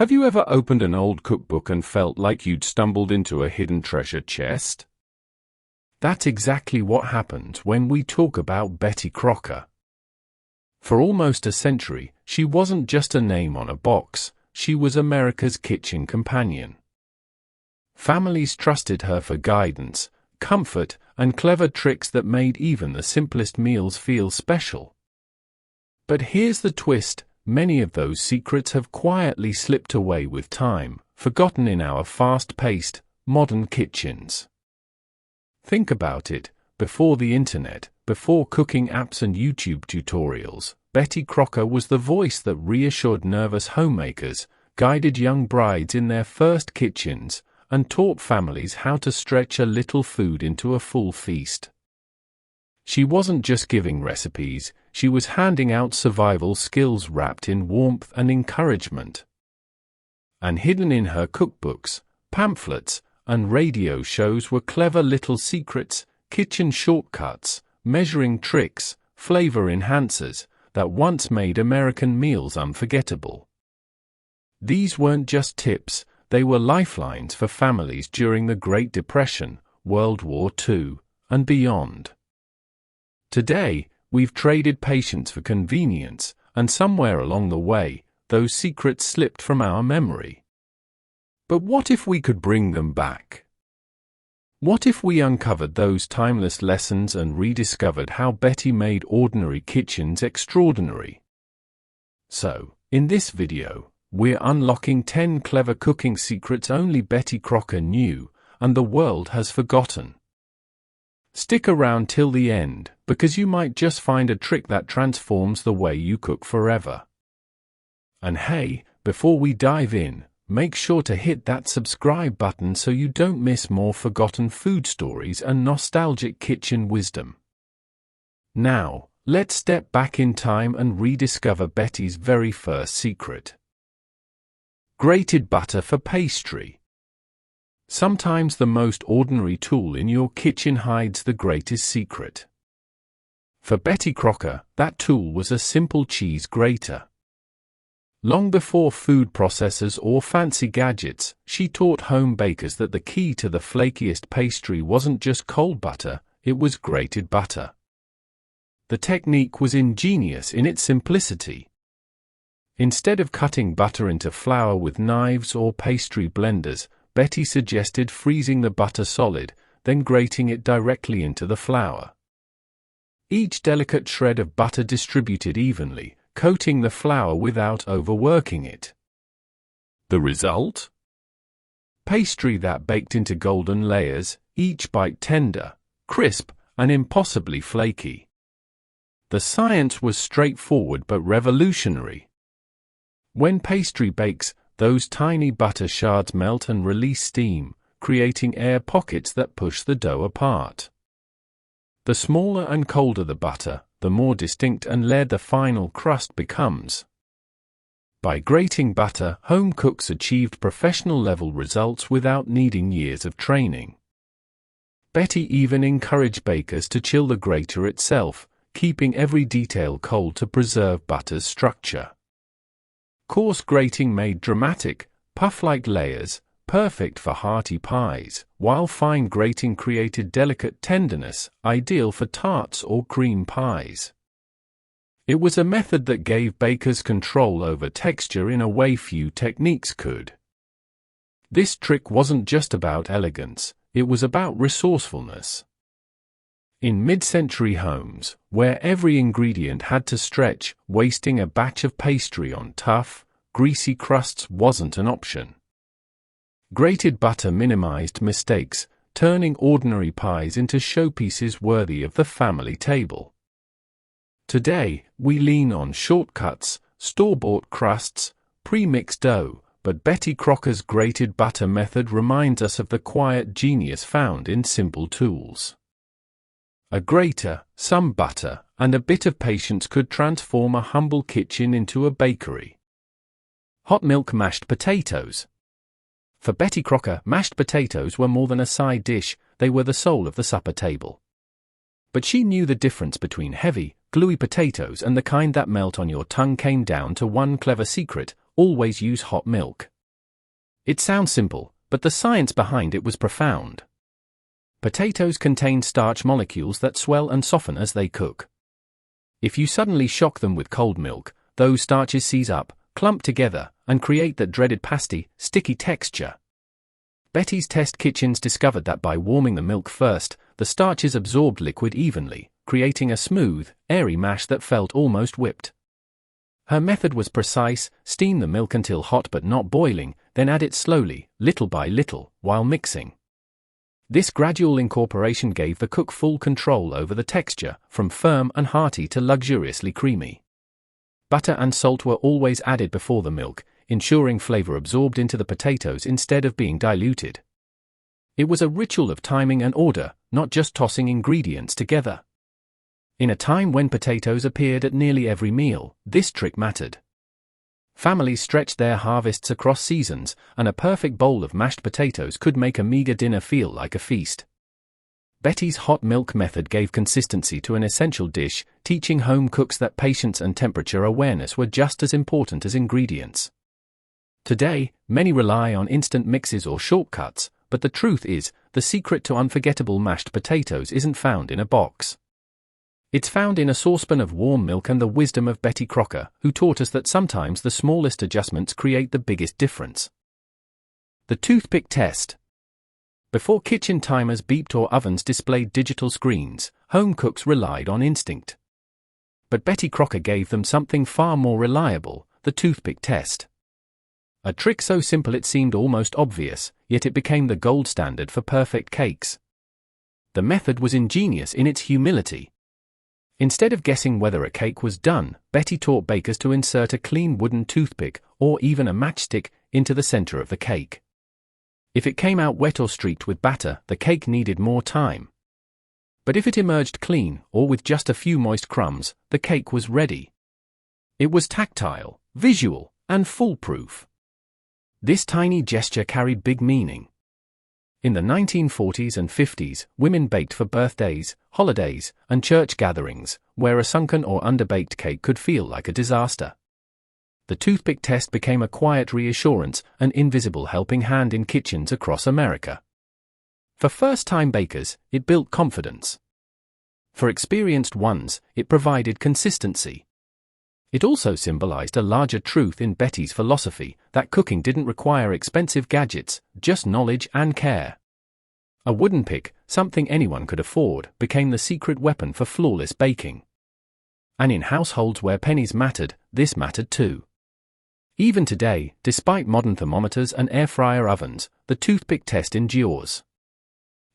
Have you ever opened an old cookbook and felt like you'd stumbled into a hidden treasure chest? That's exactly what happens when we talk about Betty Crocker. For almost a century, she wasn't just a name on a box, she was America's kitchen companion. Families trusted her for guidance, comfort, and clever tricks that made even the simplest meals feel special. But here's the twist: many of those secrets have quietly slipped away with time, forgotten in our fast-paced, modern kitchens. Think about it. Before the internet, before cooking apps and YouTube tutorials, Betty Crocker was the voice that reassured nervous homemakers, guided young brides in their first kitchens, and taught families how to stretch a little food into a full feast. She wasn't just giving recipes, she was handing out survival skills wrapped in warmth and encouragement. And hidden in her cookbooks, pamphlets, and radio shows were clever little secrets, kitchen shortcuts, measuring tricks, flavor enhancers, that once made American meals unforgettable. These weren't just tips, they were lifelines for families during the Great Depression, World War II, and beyond. Today, we've traded patience for convenience, and somewhere along the way, those secrets slipped from our memory. But what if we could bring them back? What if we uncovered those timeless lessons and rediscovered how Betty made ordinary kitchens extraordinary? So, in this video, we're unlocking 10 clever cooking secrets only Betty Crocker knew, and the world has forgotten. Stick around till the end, because you might just find a trick that transforms the way you cook forever. And hey, before we dive in, make sure to hit that subscribe button so you don't miss more forgotten food stories and nostalgic kitchen wisdom. Now, let's step back in time and rediscover Betty's very first secret. Grated butter for pastry. Sometimes the most ordinary tool in your kitchen hides the greatest secret. For Betty Crocker, that tool was a simple cheese grater. Long before food processors or fancy gadgets, she taught home bakers that the key to the flakiest pastry wasn't just cold butter, it was grated butter. The technique was ingenious in its simplicity. Instead of cutting butter into flour with knives or pastry blenders, Betty suggested freezing the butter solid, then grating it directly into the flour. Each delicate shred of butter distributed evenly, coating the flour without overworking it. The result? Pastry that baked into golden layers, each bite tender, crisp, and impossibly flaky. The science was straightforward but revolutionary. When pastry bakes, those tiny butter shards melt and release steam, creating air pockets that push the dough apart. The smaller and colder the butter, the more distinct and layered the final crust becomes. By grating butter, home cooks achieved professional-level results without needing years of training. Betty even encouraged bakers to chill the grater itself, keeping every detail cold to preserve butter's structure. Coarse grating made dramatic, puff-like layers, perfect for hearty pies, while fine grating created delicate tenderness, ideal for tarts or cream pies. It was a method that gave bakers control over texture in a way few techniques could. This trick wasn't just about elegance, it was about resourcefulness. In mid-century homes, where every ingredient had to stretch, wasting a batch of pastry on tough, greasy crusts wasn't an option. Grated butter minimized mistakes, turning ordinary pies into showpieces worthy of the family table. Today, we lean on shortcuts, store-bought crusts, pre-mixed dough, but Betty Crocker's grated butter method reminds us of the quiet genius found in simple tools. A grater, some butter, and a bit of patience could transform a humble kitchen into a bakery. Hot milk mashed potatoes. For Betty Crocker, mashed potatoes were more than a side dish, they were the soul of the supper table. But she knew the difference between heavy, gluey potatoes and the kind that melt on your tongue. Came down to one clever secret: always use hot milk. It sounds simple, but the science behind it was profound. Potatoes contain starch molecules that swell and soften as they cook. If you suddenly shock them with cold milk, those starches seize up, clump together, and create that dreaded pasty, sticky texture. Betty's test kitchens discovered that by warming the milk first, the starches absorbed liquid evenly, creating a smooth, airy mash that felt almost whipped. Her method was precise: steam the milk until hot but not boiling, then add it slowly, little by little, while mixing. This gradual incorporation gave the cook full control over the texture, from firm and hearty to luxuriously creamy. Butter and salt were always added before the milk, ensuring flavor absorbed into the potatoes instead of being diluted. It was a ritual of timing and order, not just tossing ingredients together. In a time when potatoes appeared at nearly every meal, this trick mattered. Families stretched their harvests across seasons, and a perfect bowl of mashed potatoes could make a meager dinner feel like a feast. Betty's hot milk method gave consistency to an essential dish, teaching home cooks that patience and temperature awareness were just as important as ingredients. Today, many rely on instant mixes or shortcuts, but the truth is, the secret to unforgettable mashed potatoes isn't found in a box. It's found in a saucepan of warm milk and the wisdom of Betty Crocker, who taught us that sometimes the smallest adjustments create the biggest difference. The toothpick test. Before kitchen timers beeped or ovens displayed digital screens, home cooks relied on instinct. But Betty Crocker gave them something far more reliable: the toothpick test. A trick so simple it seemed almost obvious, yet it became the gold standard for perfect cakes. The method was ingenious in its humility. Instead of guessing whether a cake was done, Betty taught bakers to insert a clean wooden toothpick, or even a matchstick, into the center of the cake. If it came out wet or streaked with batter, the cake needed more time. But if it emerged clean, or with just a few moist crumbs, the cake was ready. It was tactile, visual, and foolproof. This tiny gesture carried big meaning. In the 1940s and 50s, women baked for birthdays, holidays, and church gatherings, where a sunken or underbaked cake could feel like a disaster. The toothpick test became a quiet reassurance, an invisible helping hand in kitchens across America. For first-time bakers, it built confidence. For experienced ones, it provided consistency. It also symbolized a larger truth in Betty's philosophy, that cooking didn't require expensive gadgets, just knowledge and care. A wooden pick, something anyone could afford, became the secret weapon for flawless baking. And in households where pennies mattered, this mattered too. Even today, despite modern thermometers and air fryer ovens, the toothpick test endures.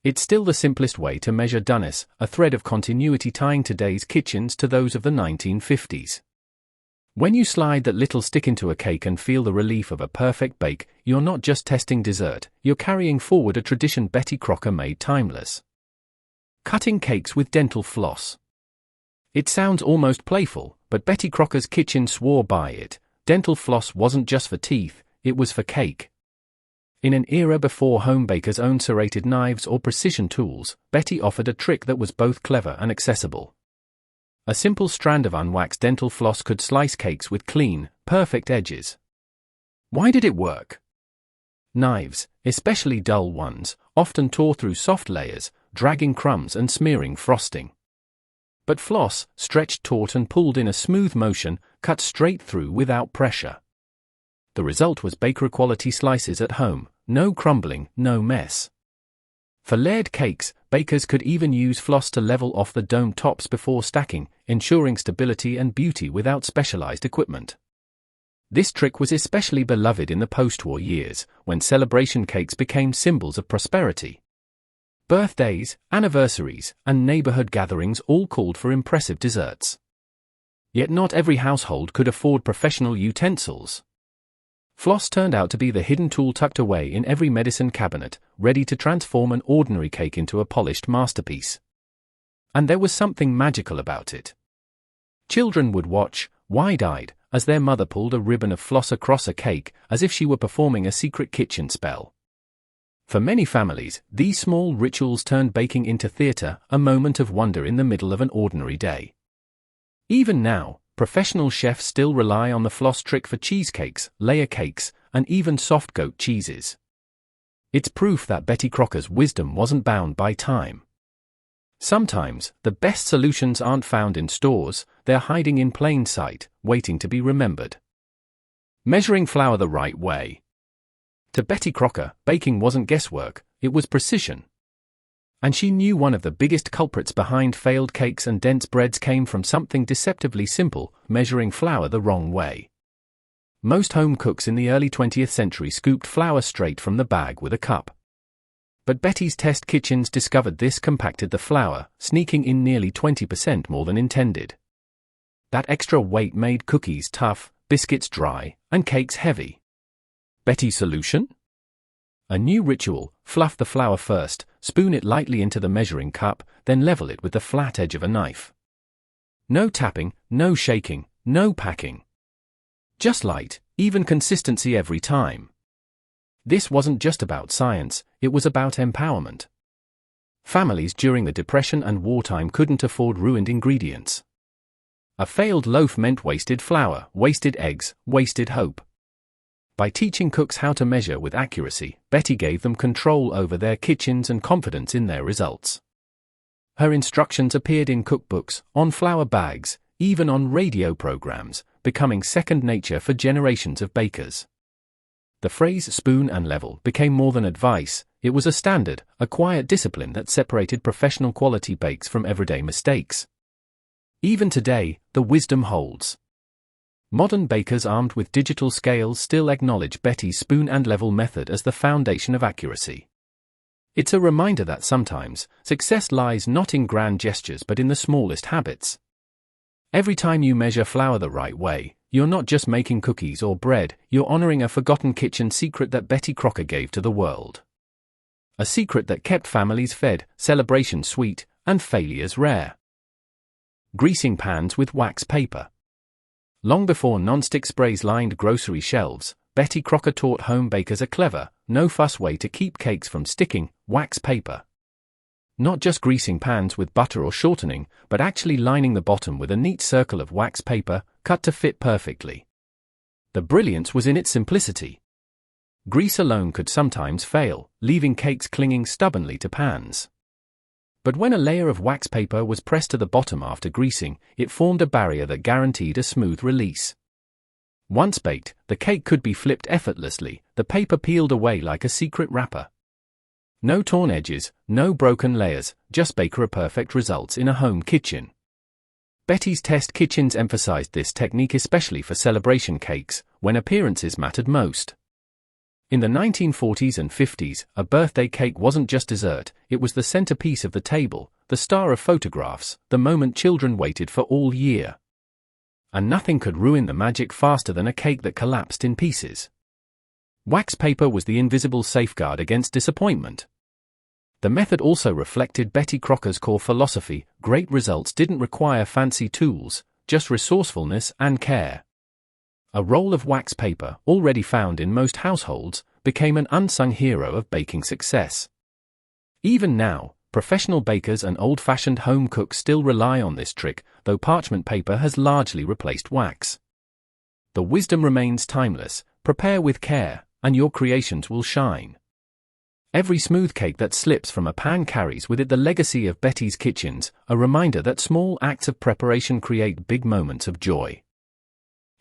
It's still the simplest way to measure doneness, a thread of continuity tying today's kitchens to those of the 1950s. When you slide that little stick into a cake and feel the relief of a perfect bake, you're not just testing dessert, you're carrying forward a tradition Betty Crocker made timeless. Cutting cakes with dental floss. It sounds almost playful, but Betty Crocker's kitchen swore by it. Dental floss wasn't just for teeth, it was for cake. In an era before home bakers owned serrated knives or precision tools, Betty offered a trick that was both clever and accessible. A simple strand of unwaxed dental floss could slice cakes with clean, perfect edges. Why did it work? Knives, especially dull ones, often tore through soft layers, dragging crumbs and smearing frosting. But floss, stretched taut and pulled in a smooth motion, cut straight through without pressure. The result was bakery-quality slices at home, no crumbling, no mess. For layered cakes, bakers could even use floss to level off the dome tops before stacking, ensuring stability and beauty without specialized equipment. This trick was especially beloved in the post-war years, when celebration cakes became symbols of prosperity. Birthdays, anniversaries, and neighborhood gatherings all called for impressive desserts. Yet not every household could afford professional utensils. Floss turned out to be the hidden tool tucked away in every medicine cabinet, ready to transform an ordinary cake into a polished masterpiece. And there was something magical about it. Children would watch, wide-eyed, as their mother pulled a ribbon of floss across a cake, as if she were performing a secret kitchen spell. For many families, these small rituals turned baking into theater, a moment of wonder in the middle of an ordinary day. Even now, professional chefs still rely on the floss trick for cheesecakes, layer cakes, and even soft goat cheeses. It's proof that Betty Crocker's wisdom wasn't bound by time. Sometimes, the best solutions aren't found in stores, they're hiding in plain sight, waiting to be remembered. Measuring flour the right way. To Betty Crocker, baking wasn't guesswork, it was precision. And she knew one of the biggest culprits behind failed cakes and dense breads came from something deceptively simple: measuring flour the wrong way. Most home cooks in the early 20th century scooped flour straight from the bag with a cup. But Betty's test kitchens discovered this compacted the flour, sneaking in nearly 20% more than intended. That extra weight made cookies tough, biscuits dry, and cakes heavy. Betty's solution? A new ritual: fluff the flour first, spoon it lightly into the measuring cup, then level it with the flat edge of a knife. No tapping, no shaking, no packing. Just light, even consistency every time. This wasn't just about science, it was about empowerment. Families during the Depression and wartime couldn't afford ruined ingredients. A failed loaf meant wasted flour, wasted eggs, wasted hope. By teaching cooks how to measure with accuracy, Betty gave them control over their kitchens and confidence in their results. Her instructions appeared in cookbooks, on flour bags, even on radio programs, becoming second nature for generations of bakers. The phrase spoon and level became more than advice, it was a standard, a quiet discipline that separated professional quality bakes from everyday mistakes. Even today, the wisdom holds. Modern bakers armed with digital scales still acknowledge Betty's spoon and level method as the foundation of accuracy. It's a reminder that sometimes, success lies not in grand gestures but in the smallest habits. Every time you measure flour the right way, you're not just making cookies or bread, you're honoring a forgotten kitchen secret that Betty Crocker gave to the world. A secret that kept families fed, celebrations sweet, and failures rare. Greasing pans with wax paper. Long before non-stick sprays lined grocery shelves, Betty Crocker taught home bakers a clever, no-fuss way to keep cakes from sticking: wax paper. Not just greasing pans with butter or shortening, but actually lining the bottom with a neat circle of wax paper, cut to fit perfectly. The brilliance was in its simplicity. Grease alone could sometimes fail, leaving cakes clinging stubbornly to pans. But when a layer of wax paper was pressed to the bottom after greasing, it formed a barrier that guaranteed a smooth release. Once baked, the cake could be flipped effortlessly, the paper peeled away like a secret wrapper. No torn edges, no broken layers, just baker-perfect results in a home kitchen. Betty's test kitchens emphasized this technique especially for celebration cakes, when appearances mattered most. In the 1940s and 50s, a birthday cake wasn't just dessert, it was the centerpiece of the table, the star of photographs, the moment children waited for all year. And nothing could ruin the magic faster than a cake that collapsed in pieces. Wax paper was the invisible safeguard against disappointment. The method also reflected Betty Crocker's core philosophy: great results didn't require fancy tools, just resourcefulness and care. A roll of wax paper, already found in most households, became an unsung hero of baking success. Even now, professional bakers and old-fashioned home cooks still rely on this trick, though parchment paper has largely replaced wax. The wisdom remains timeless: prepare with care, and your creations will shine. Every smooth cake that slips from a pan carries with it the legacy of Betty's kitchens, a reminder that small acts of preparation create big moments of joy.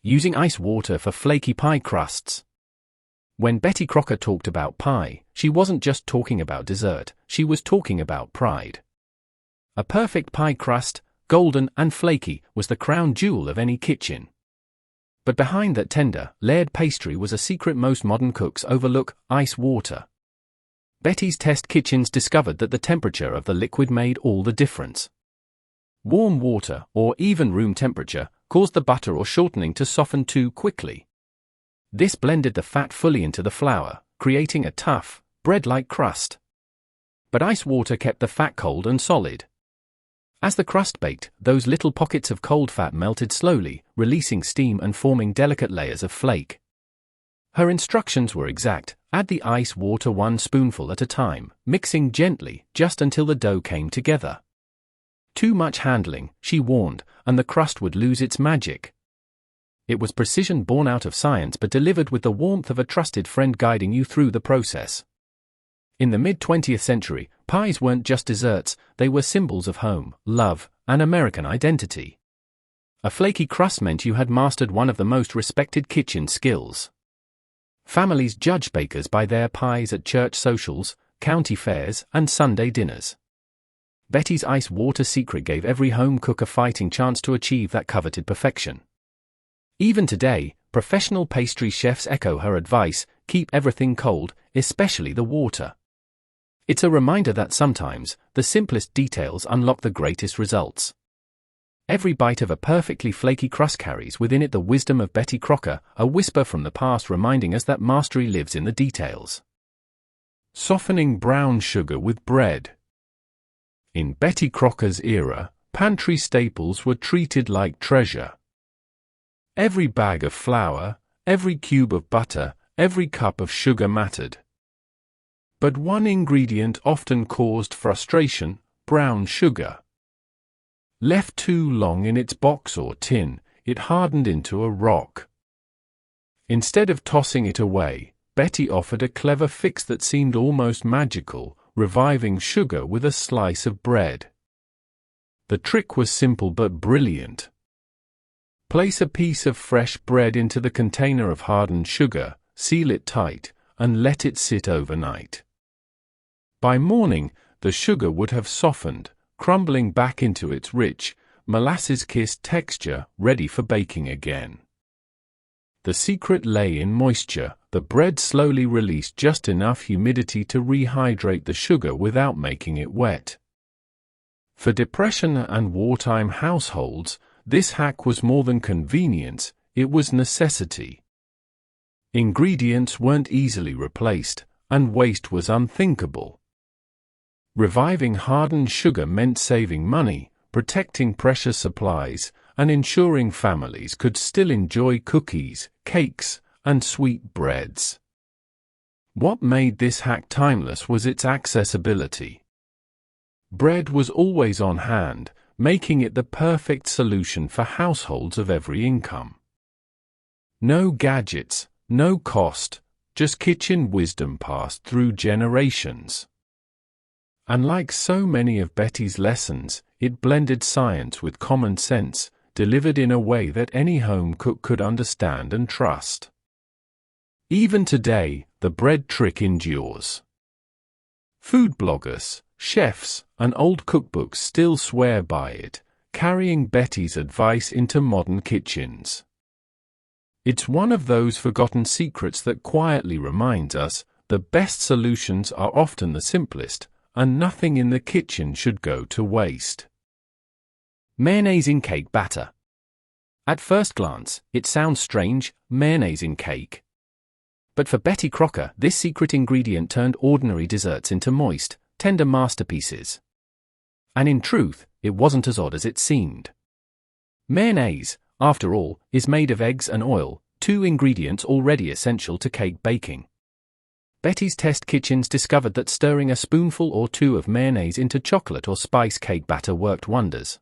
Using ice water for flaky pie crusts. When Betty Crocker talked about pie, she wasn't just talking about dessert, she was talking about pride. A perfect pie crust, golden and flaky, was the crown jewel of any kitchen. But behind that tender, layered pastry was a secret most modern cooks overlook: ice water. Betty's test kitchens discovered that the temperature of the liquid made all the difference. Warm water, or even room temperature, caused the butter or shortening to soften too quickly. This blended the fat fully into the flour, creating a tough, bread-like crust. But ice water kept the fat cold and solid. As the crust baked, those little pockets of cold fat melted slowly, releasing steam and forming delicate layers of flake. Her instructions were exact: add the ice water 1 spoonful at a time, mixing gently, just until the dough came together. Too much handling, she warned, and the crust would lose its magic. It was precision born out of science but delivered with the warmth of a trusted friend guiding you through the process. In the mid-20th century, pies weren't just desserts, they were symbols of home, love, and American identity. A flaky crust meant you had mastered one of the most respected kitchen skills. Families judged bakers by their pies at church socials, county fairs, and Sunday dinners. Betty's ice water secret gave every home cook a fighting chance to achieve that coveted perfection. Even today, professional pastry chefs echo her advice: keep everything cold, especially the water. It's a reminder that sometimes, the simplest details unlock the greatest results. Every bite of a perfectly flaky crust carries within it the wisdom of Betty Crocker, a whisper from the past reminding us that mastery lives in the details. Softening brown sugar with bread. In Betty Crocker's era, pantry staples were treated like treasure. Every bag of flour, every cube of butter, every cup of sugar mattered. But one ingredient often caused frustration: brown sugar. Left too long in its box or tin, it hardened into a rock. Instead of tossing it away, Betty offered a clever fix that seemed almost magical: reviving sugar with a slice of bread. The trick was simple but brilliant. Place a piece of fresh bread into the container of hardened sugar, seal it tight, and let it sit overnight. By morning, the sugar would have softened, crumbling back into its rich, molasses-kissed texture, ready for baking again. The secret lay in moisture. The bread slowly released just enough humidity to rehydrate the sugar without making it wet. For Depression and wartime households, this hack was more than convenience, it was necessity. Ingredients weren't easily replaced, and waste was unthinkable. Reviving hardened sugar meant saving money, protecting precious supplies, and ensuring families could still enjoy cookies, cakes, and sweet breads. What made this hack timeless was its accessibility. Bread was always on hand, making it the perfect solution for households of every income. No gadgets, no cost, just kitchen wisdom passed through generations. And like so many of Betty's lessons, it blended science with common sense, delivered in a way that any home cook could understand and trust. Even today, the bread trick endures. Food bloggers, chefs, and old cookbooks still swear by it, carrying Betty's advice into modern kitchens. It's one of those forgotten secrets that quietly reminds us the best solutions are often the simplest, and nothing in the kitchen should go to waste. Mayonnaise in cake batter. At first glance, it sounds strange: mayonnaise in cake. But for Betty Crocker, this secret ingredient turned ordinary desserts into moist, tender masterpieces. And in truth, it wasn't as odd as it seemed. Mayonnaise, after all, is made of eggs and oil, two ingredients already essential to cake baking. Betty's test kitchens discovered that stirring a spoonful or two of mayonnaise into chocolate or spice cake batter worked wonders.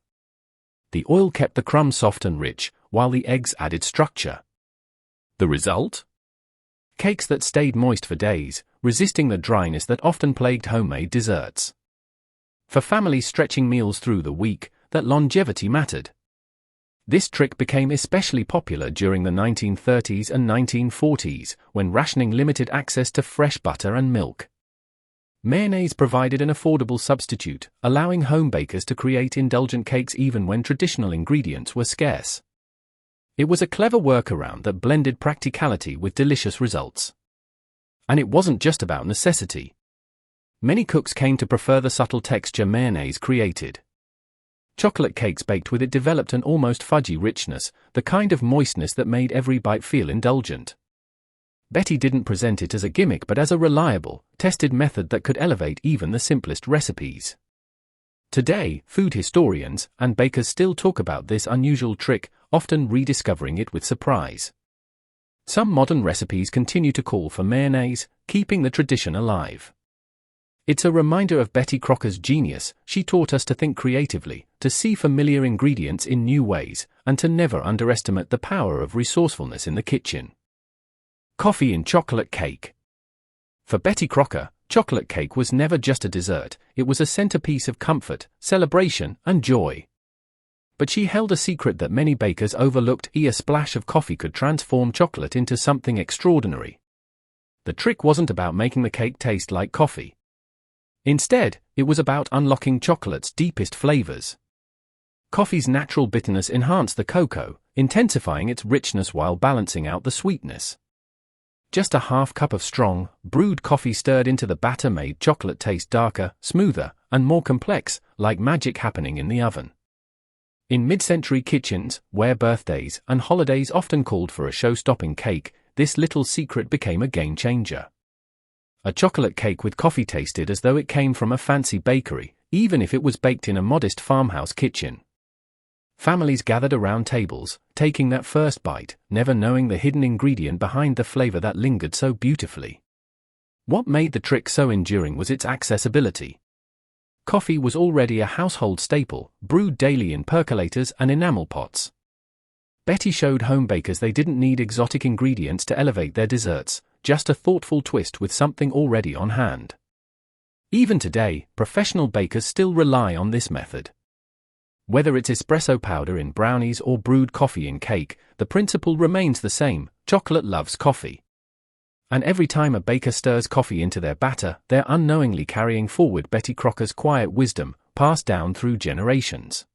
The oil kept the crumbs soft and rich, while the eggs added structure. The result? Cakes that stayed moist for days, resisting the dryness that often plagued homemade desserts. For families stretching meals through the week, that longevity mattered. This trick became especially popular during the 1930s and 1940s, when rationing limited access to fresh butter and milk. Mayonnaise provided an affordable substitute, allowing home bakers to create indulgent cakes even when traditional ingredients were scarce. It was a clever workaround that blended practicality with delicious results. And it wasn't just about necessity. Many cooks came to prefer the subtle texture mayonnaise created. Chocolate cakes baked with it developed an almost fudgy richness, the kind of moistness that made every bite feel indulgent. Betty didn't present it as a gimmick but as a reliable, tested method that could elevate even the simplest recipes. Today, food historians and bakers still talk about this unusual trick, often rediscovering it with surprise. Some modern recipes continue to call for mayonnaise, keeping the tradition alive. It's a reminder of Betty Crocker's genius. She taught us to think creatively, to see familiar ingredients in new ways, and to never underestimate the power of resourcefulness in the kitchen. Coffee in chocolate cake. For Betty Crocker, chocolate cake was never just a dessert, it was a centerpiece of comfort, celebration, and joy. But she held a secret that many bakers overlooked: a splash of coffee could transform chocolate into something extraordinary. The trick wasn't about making the cake taste like coffee. Instead, it was about unlocking chocolate's deepest flavors. Coffee's natural bitterness enhanced the cocoa, intensifying its richness while balancing out the sweetness. Just a half cup of strong, brewed coffee stirred into the batter made chocolate taste darker, smoother, and more complex, like magic happening in the oven. In mid-century kitchens, where birthdays and holidays often called for a show-stopping cake, this little secret became a game-changer. A chocolate cake with coffee tasted as though it came from a fancy bakery, even if it was baked in a modest farmhouse kitchen. Families gathered around tables, taking that first bite, never knowing the hidden ingredient behind the flavor that lingered so beautifully. What made the trick so enduring was its accessibility. Coffee was already a household staple, brewed daily in percolators and enamel pots. Betty showed home bakers they didn't need exotic ingredients to elevate their desserts, just a thoughtful twist with something already on hand. Even today, professional bakers still rely on this method. Whether it's espresso powder in brownies or brewed coffee in cake, the principle remains the same: chocolate loves coffee. And every time a baker stirs coffee into their batter, they're unknowingly carrying forward Betty Crocker's quiet wisdom, passed down through generations.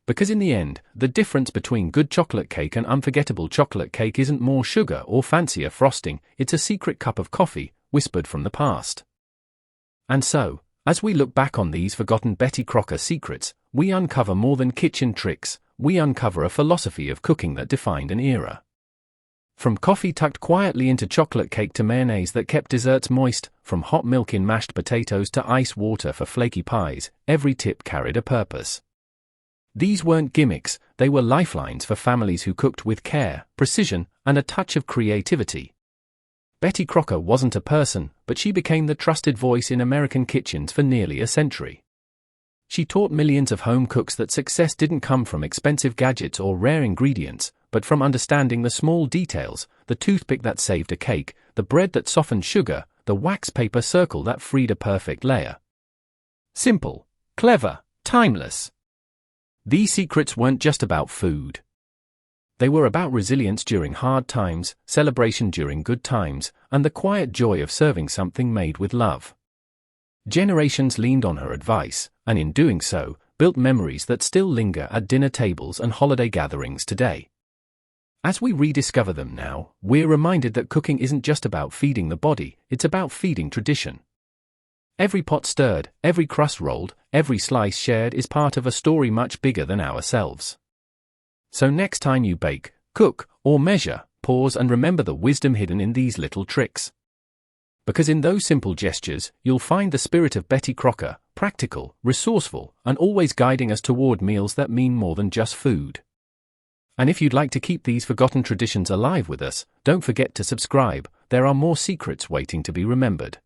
Because in the end, the difference between good chocolate cake and unforgettable chocolate cake isn't more sugar or fancier frosting, it's a secret cup of coffee, whispered from the past. And so, as we look back on these forgotten Betty Crocker secrets, we uncover more than kitchen tricks, we uncover a philosophy of cooking that defined an era. From coffee tucked quietly into chocolate cake to mayonnaise that kept desserts moist, from hot milk in mashed potatoes to ice water for flaky pies, every tip carried a purpose. These weren't gimmicks, they were lifelines for families who cooked with care, precision, and a touch of creativity. Betty Crocker wasn't a person, but she became the trusted voice in American kitchens for nearly a century. She taught millions of home cooks that success didn't come from expensive gadgets or rare ingredients, but from understanding the small details: the toothpick that saved a cake, the bread that softened sugar, the wax paper circle that freed a perfect layer. Simple, clever, timeless. These secrets weren't just about food. They were about resilience during hard times, celebration during good times, and the quiet joy of serving something made with love. Generations leaned on her advice, and in doing so, built memories that still linger at dinner tables and holiday gatherings today. As we rediscover them now, we're reminded that cooking isn't just about feeding the body, it's about feeding tradition. Every pot stirred, every crust rolled, every slice shared is part of a story much bigger than ourselves. So next time you bake, cook, or measure, pause and remember the wisdom hidden in these little tricks. Because in those simple gestures, you'll find the spirit of Betty Crocker, practical, resourceful, and always guiding us toward meals that mean more than just food. And if you'd like to keep these forgotten traditions alive with us, don't forget to subscribe. There are more secrets waiting to be remembered.